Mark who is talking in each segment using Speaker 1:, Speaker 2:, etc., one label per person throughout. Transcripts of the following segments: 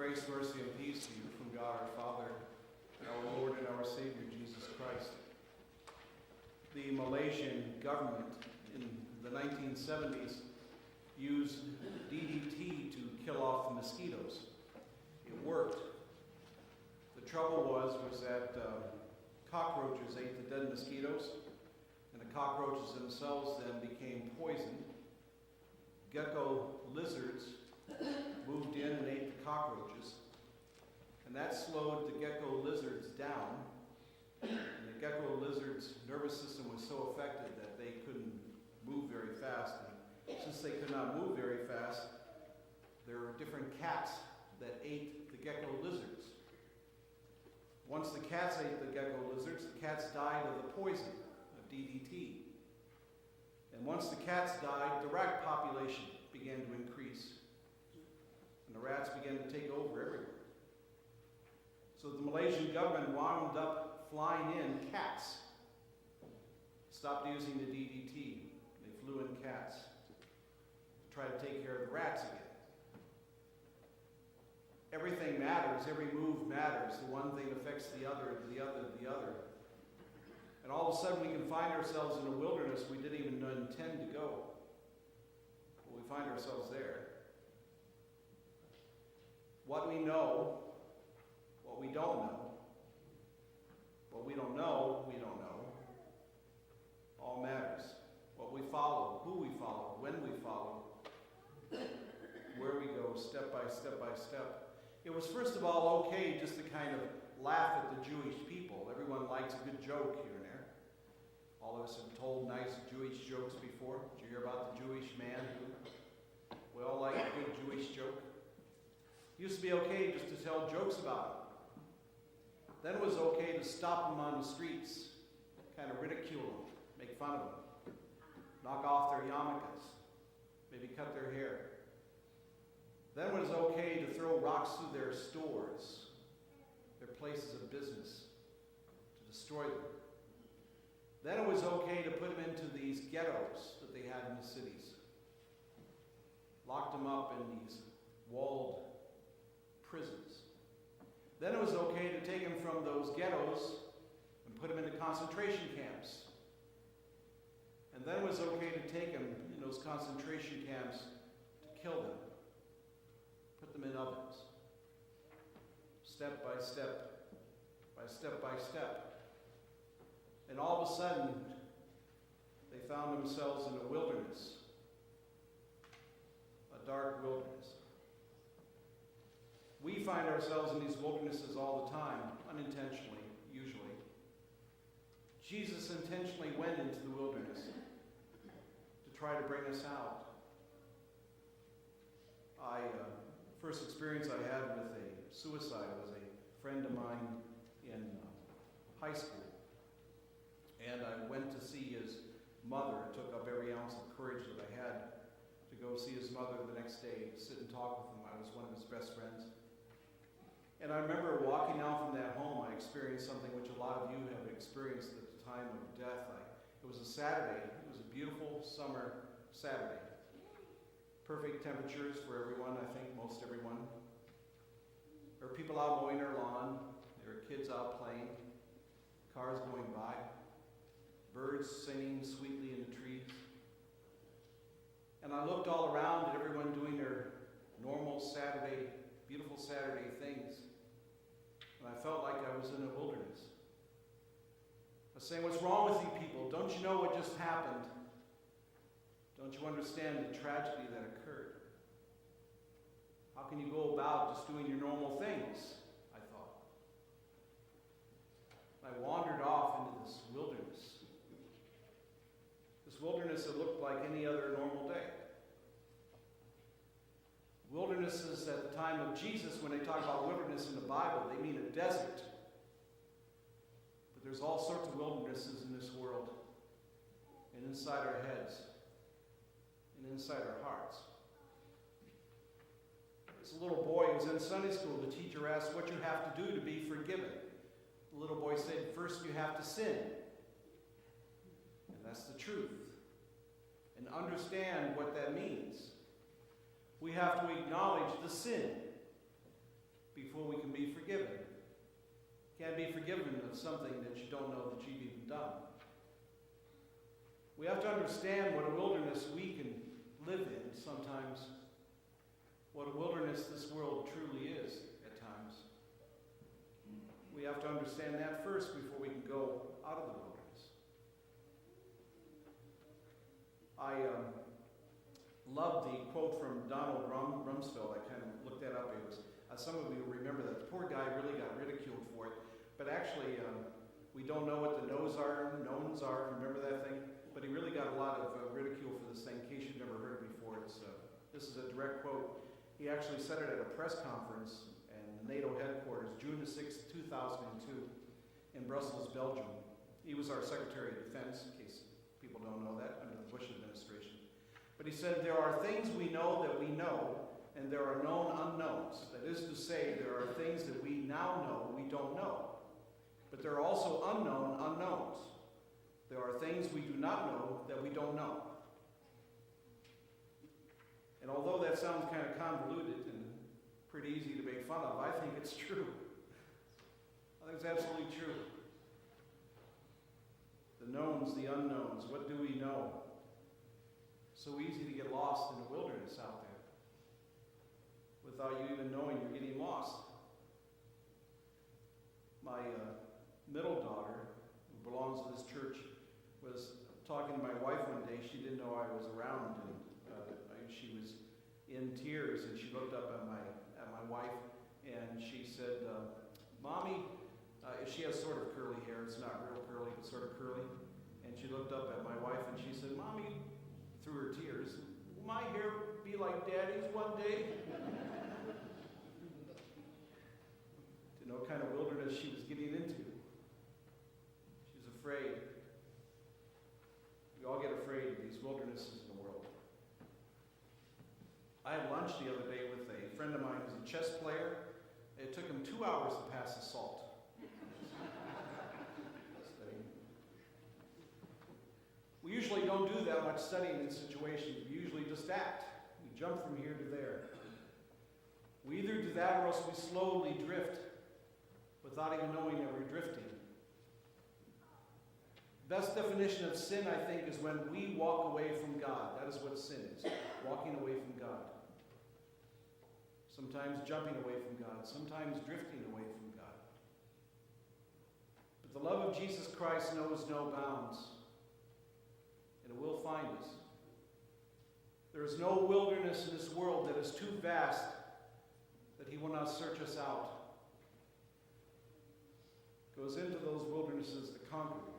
Speaker 1: Grace, mercy, and peace to you from God our Father, our Lord and our Savior, Jesus Christ. The Malaysian government in the 1970s used DDT to kill off the mosquitoes. It worked. The trouble was that cockroaches ate the dead mosquitoes, and the cockroaches themselves then became poisoned. Gecko lizards moved in and ate the cockroaches, and that slowed the gecko lizards down. And the gecko lizards' nervous system was so affected that they couldn't move very fast. And since they could not move very fast, there were different cats that ate the gecko lizards. Once the cats ate the gecko lizards, the cats died of the poison of DDT. And once the cats died, the rat population began to increase. And the rats began to take over everywhere. So the Malaysian government wound up flying in cats. Stopped using the DDT. They flew in cats to try to take care of the rats again. Everything matters. Every move matters. The one thing affects the other, the other, the other. And all of a sudden we can find ourselves in a wilderness we didn't even intend to go. But we find ourselves there. What we know, what we don't know, what we don't know, we don't know, all matters. What we follow, who we follow, when we follow, where we go, step by step by step. It was first of all okay just to kind of laugh at the Jewish people. Everyone likes a good joke here and there. All of us have told nice Jewish jokes before. Did you hear about the Jewish man who we all like a good Jewish joke? It used to be okay just to tell jokes about him. Then it was okay to stop them on the streets, kind of ridicule them, make fun of them, knock off their yarmulkes, maybe cut their hair. Then it was okay to throw rocks through their stores, their places of business, to destroy them. Then it was okay to put them into these ghettos that they had in the cities. Locked them up in these walled prisons. Then it was okay to take them from those ghettos and put them into concentration camps. And then it was okay to take them in those concentration camps to kill them. Put them in ovens. Step by step, by step by step. And all of a sudden, they found themselves in a wilderness. A dark wilderness. We find ourselves in these wildernesses all the time, unintentionally, usually. Jesus intentionally went into the wilderness to try to bring us out. First experience I had with a suicide was a friend of mine in high school. And I went to see his mother. It took up every ounce of courage that I had to go see his mother the next day, sit and talk with him. I was one of his best friends. And I remember walking out from that home, I experienced something which a lot of you have experienced at the time of death. It was a Saturday. It was a beautiful summer Saturday. Perfect temperatures for everyone, I think, most everyone. There were people out mowing their lawn. There were kids out playing. Cars going by. Birds singing sweetly in the trees. And I looked all around at everyone doing their normal Saturday, beautiful Saturday things. And I felt like I was in a wilderness. I was saying, what's wrong with you people? Don't you know what just happened? Don't you understand the tragedy that occurred? How can you go about just doing your normal things? I thought. I wandered off into this wilderness. This wilderness that looked like any other normal day. Wildernesses at the time of Jesus, when they talk about wilderness in the Bible, they mean a desert. But there's all sorts of wildernesses in this world and inside our heads and inside our hearts. As a little boy who was in Sunday school, the teacher asked what you have to do to be forgiven. The little boy said, first you have to sin. And that's the truth. And understand what that means. We have to acknowledge the sin. before we can be forgiven. Can't be forgiven of something that you don't know that you've even done. We have to understand what a wilderness we can live in sometimes, what a wilderness this world truly is at times. We have to understand that first before we can go out of the wilderness. I love the quote from Donald Rumsfeld. I kind of looked that up. It was, some of you remember that. The poor guy really got ridiculed for it. But actually, we don't know what the knowns are. Remember that thing? But he really got a lot of ridicule for this thing, in case you've never heard it before. This is a direct quote. He actually said it at a press conference in NATO headquarters, June the 6th, 2002, in Brussels, Belgium. He was our Secretary of Defense, in case people don't know that, under the Bush administration. But he said, there are things we know that we know, and there are known unknowns. That is to say, there are things that we now know we don't know. But there are also unknown unknowns. There are things we do not know that we don't know. And although that sounds kind of convoluted and pretty easy to make fun of, I think it's true. I think it's absolutely true. The knowns, the unknowns, what do we know? So easy to get lost in the wilderness out there without you even knowing you're getting lost. My middle daughter, who belongs to this church, was talking to my wife one day. She didn't know I was around, and she was in tears, and she looked up at my wife, and she said, Mommy, she has sort of curly hair. It's not real curly, but sort of curly. And she looked up at my wife, and she said, Mommy, through her tears, will my hair be like Daddy's one day? To know what kind of wilderness she was getting into. She was afraid. We all get afraid of these wildernesses in the world. I had lunch the other day with a friend of mine who's a chess player. It took him 2 hours to pass the salt. We usually don't do that much studying in situations. We usually just act. We jump from here to there. We either do that or else we slowly drift without even knowing that we're drifting. Best definition of sin, I think, is when we walk away from God. That is what sin is, walking away from God. Sometimes jumping away from God, sometimes drifting away from God. But the love of Jesus Christ knows no bounds, and it will find us. There is no wilderness in this world that is too vast that he will not search us out. Goes into those wildernesses to conquer them.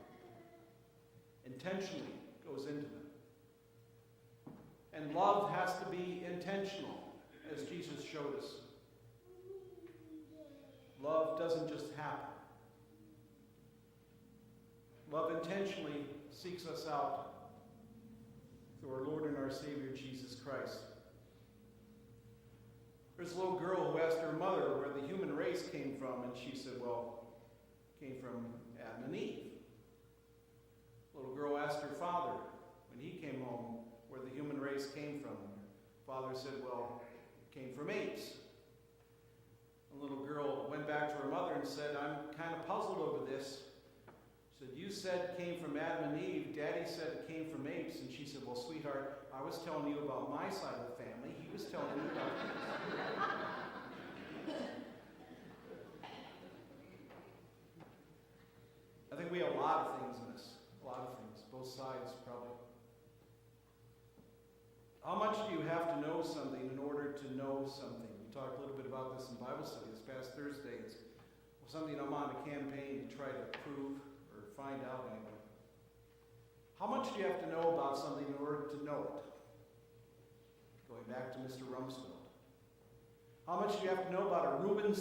Speaker 1: Intentionally goes into them. And love has to be intentional, as Jesus showed us. Love doesn't just happen. Love intentionally seeks us out through our Lord and our Savior, Jesus Christ. There's a little girl who asked her mother where the human race came from, and she said, well, it came from Adam and Eve. The little girl asked her father when he came home where the human race came from. Father said, well, it came from apes. The little girl went back to her mother and said, I'm kind of puzzled over this. She said, you said it came from Adam and Eve. Daddy said it came from apes. And she said, well, sweetheart, I was telling you about my side of the family. He was telling you about his. I think we have a lot of things in this. A lot of things. Both sides, probably. How much do you have to know something in order to know something? We talked a little bit about this in Bible study this past Thursday. It's something I'm on a campaign to try to prove or find out anyway. How much do you have to know about something in order to know it? Going back to Mr. Rumsfeld. How much do you have to know about a Rubens